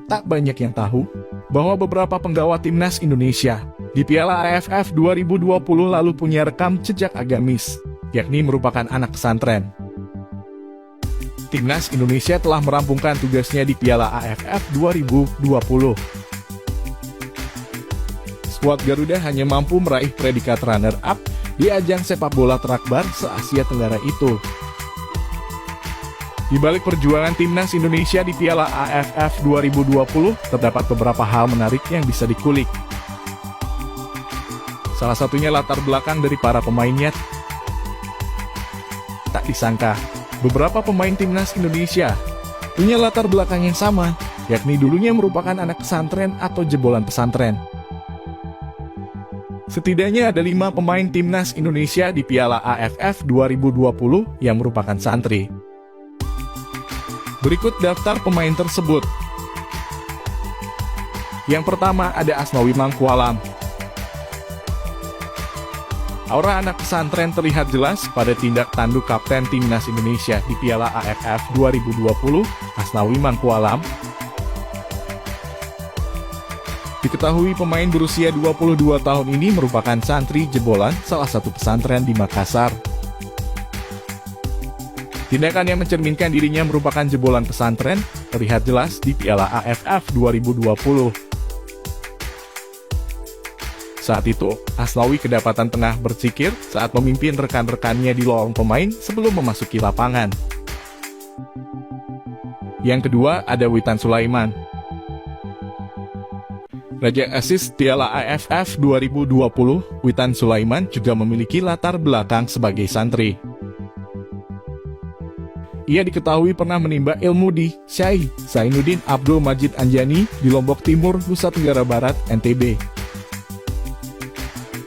Tak banyak yang tahu bahwa beberapa penggawa timnas Indonesia di Piala AFF 2020 lalu punya rekam jejak agamis, yakni merupakan anak pesantren. Timnas Indonesia telah merampungkan tugasnya di Piala AFF 2020. Skuad Garuda hanya mampu meraih predikat runner-up di ajang sepak bola terakbar se-Asia Tenggara itu. Di balik perjuangan timnas Indonesia di Piala AFF 2020, terdapat beberapa hal menarik yang bisa dikulik. Salah satunya latar belakang dari para pemainnya. Tak disangka, beberapa pemain timnas Indonesia punya latar belakang yang sama, yakni dulunya merupakan anak pesantren atau jebolan pesantren. Setidaknya ada 5 pemain timnas Indonesia di Piala AFF 2020 yang merupakan santri. Berikut daftar pemain tersebut. Yang pertama ada Asnawi Mangkualam. Aura anak pesantren terlihat jelas pada tindak tanduk kapten timnas Indonesia di Piala AFF 2020, Asnawi Mangkualam. Diketahui pemain berusia 22 tahun ini merupakan santri jebolan salah satu pesantren di Makassar. Tindakan yang mencerminkan dirinya merupakan jebolan pesantren terlihat jelas di Piala AFF 2020. Saat itu, Asnawi kedapatan tengah berzikir saat memimpin rekan-rekannya di lorong pemain sebelum memasuki lapangan. Yang kedua ada Witan Sulaiman. Raja Asis Piala AFF 2020, Witan Sulaiman juga memiliki latar belakang sebagai santri. Ia diketahui pernah menimba ilmu di Syekh Zainuddin Abdul Majid Anjani di Lombok Timur, Nusa Tenggara Barat, NTB.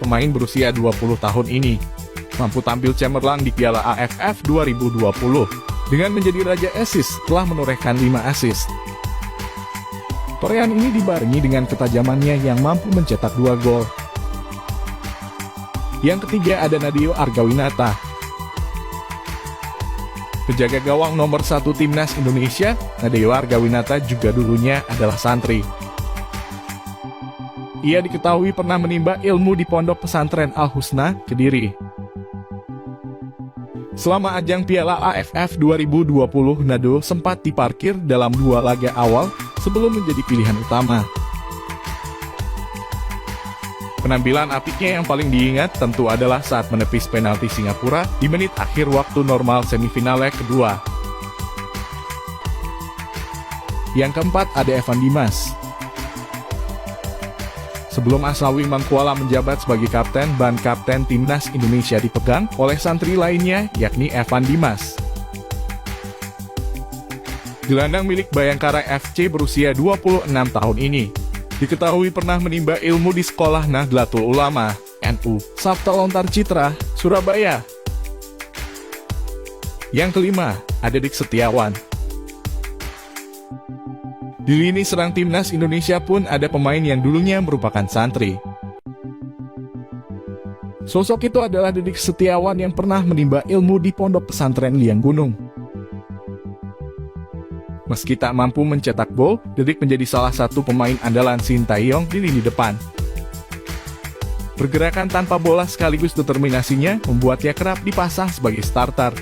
Pemain berusia 20 tahun ini mampu tampil cemerlang di Piala AFF 2020 dengan menjadi Raja Asis telah menorehkan 5 assist. Torehan ini dibarengi dengan ketajamannya yang mampu mencetak 2 gol. Yang ketiga ada Nadeo Argawinata. Penjaga gawang nomor 1 timnas Indonesia, Nadeo Argawinata juga dulunya adalah santri. Ia diketahui pernah menimba ilmu di Pondok Pesantren Al-Husna, Kediri. Selama ajang Piala AFF 2020, Nadeo sempat diparkir dalam 2 laga awal sebelum menjadi pilihan utama. Penampilan apiknya yang paling diingat tentu adalah saat menepis penalti Singapura di menit akhir waktu normal semifinal leg kedua. Yang keempat ada Evan Dimas. Sebelum Asnawi Mangkualam menjabat sebagai kapten, ban kapten timnas Indonesia dipegang oleh santri lainnya, yakni Evan Dimas. Gelandang milik Bayangkara FC berusia 26 tahun ini diketahui pernah menimba ilmu di Sekolah Nahdlatul Ulama, NU, Sabta Lontar Citra, Surabaya. Yang kelima, ada Dik Setiawan. Di lini serang timnas Indonesia pun ada pemain yang dulunya merupakan santri. Sosok itu adalah Dik Setiawan yang pernah menimba ilmu di Pondok Pesantren Liang Gunung. Meski tak mampu mencetak gol, Dik menjadi salah satu pemain andalan Sintayong di lini depan. Pergerakan tanpa bola sekaligus determinasinya membuatnya kerap dipasang sebagai starter.